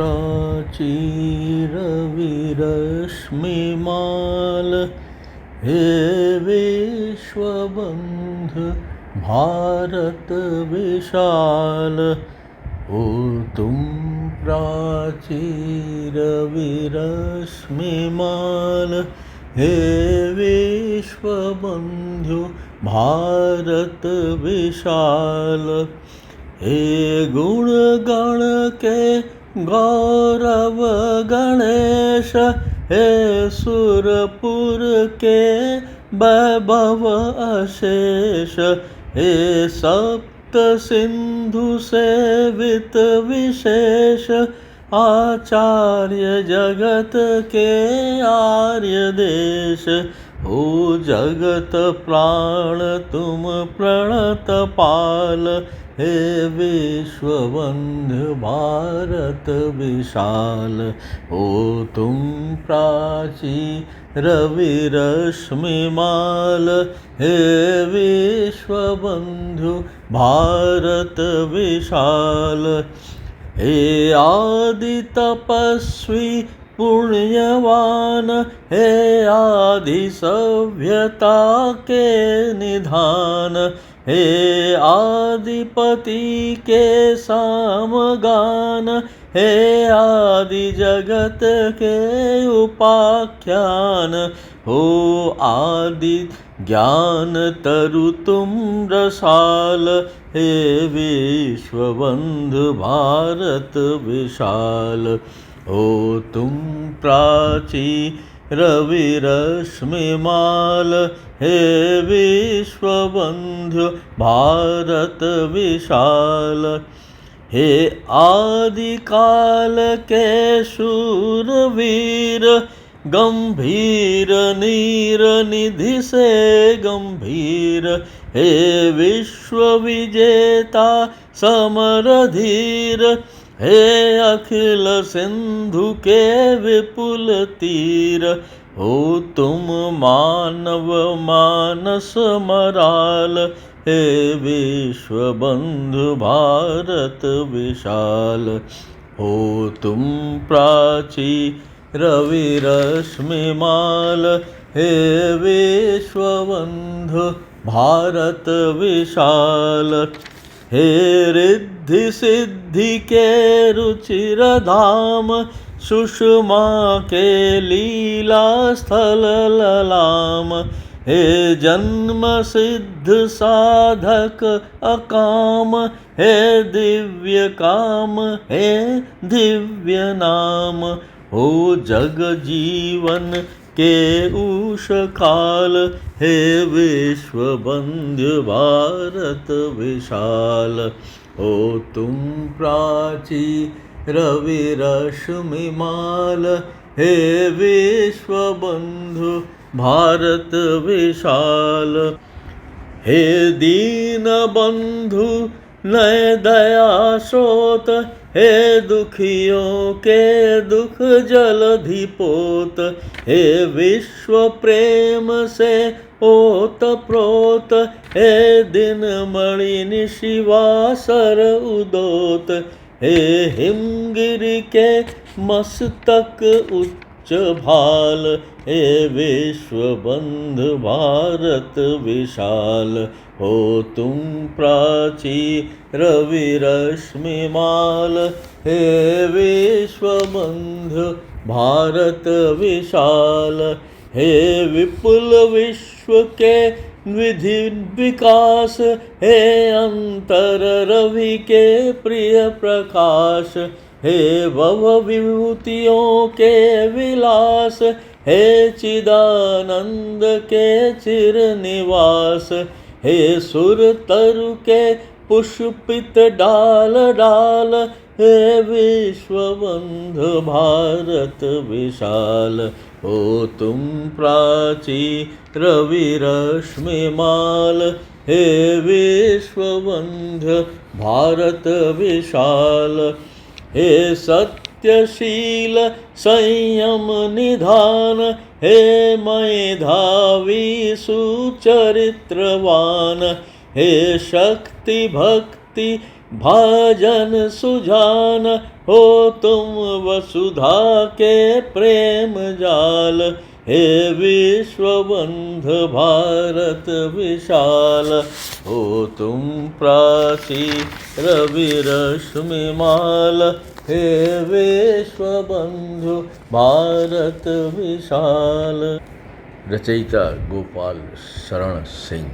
प्राचीरविरश्मिमाल हे विश्वबंधु भारत विशाल। ओ तुम प्राचीरविरश्मिमाल हे विश्वबंधु भारत विशाल। हे गुण गण के गौरव गणेश हे सुरपुर के वैभव अशेष। हे सप्त सिंधु सेवित विशेष आचार्य जगत के आर्य देश। ओ जगत प्राण तुम प्रणत पाल हे विश्वबंधु भारत विशाल। ओ तुम प्राचीरविरश्मिमाल हे विश्वबंधु भारत विशाल। हे आदि तपस्वी पुण्यवान हे आदि सभ्यता के निधान। हे आदिपति के सामगान हे आदि जगत के उपाख्यान। हो आदि ज्ञान तरु तुम रसाल हे विश्वबंधु भारत विशाल। ओ तुम प्राचीरविरश्मिमाल हे विश्वबंधु भारत विशाल। हे आदिकाल के शूरवीर गंभीर नीर निधि से गंभीर। हे विश्व विजेता समरधीर हे अखिल सिंधु के विपुल तीर। हो तुम मानव मानस मराल हे विश्वबंधु भारत विशाल। हो तुम प्राचीरविरश्मिमाल हे विश्वबंधु भारत विशाल। हे रिद्धि सिद्धि के रुचिर धाम सुषमा के लीला स्थल ललाम। हे जन्म सिद्ध साधक अकाम हे दिव्य काम हे दिव्य नाम। हो जग जीवन के उषकाल हे विश्वबंधु भारत विशाल। हो तुम प्राचीरविरश्मिमाल हे विश्वबंधु भारत विशाल। हे दीन बंधु नय दया स्रोत हे दुखियों के दुख जलधि पोत। हे विश्व प्रेम से ओत प्रोत हे दिन मणि निशिवासर उदोत। हे हिमगिरि के मस्तक उच्च भाल हे विश्वबंधु भारत विशाल। हो तुम प्राचीरविरश्मिमाल हे विश्वबंधु भारत विशाल। हे विपुल विश्व के विधि विकास हे अंतर रवि के प्रिय प्रकाश। हे भव विभूतियों के विलास हे चिदानंद के चिर निवास। हे सुर तरु के पुष्पित डाल डाल हे विश्वबंधु भारत विशाल। हो तुम प्राचीरविरश्मिमाल हे विश्वबंधु भारत विशाल। हे सत्यशील संयम निधान हे मेधावी सुचरित्रवान। हे शक्ति भक्ति भाजन सुजान हो तुम वसुधा के प्रेम जाल। हे विश्वबंध भारत विशाल, हो तुम प्राची रवि रश्मि माल। हे विश्वबंधु भारत विशाल। रचयिता गोपाल शरण सिंह।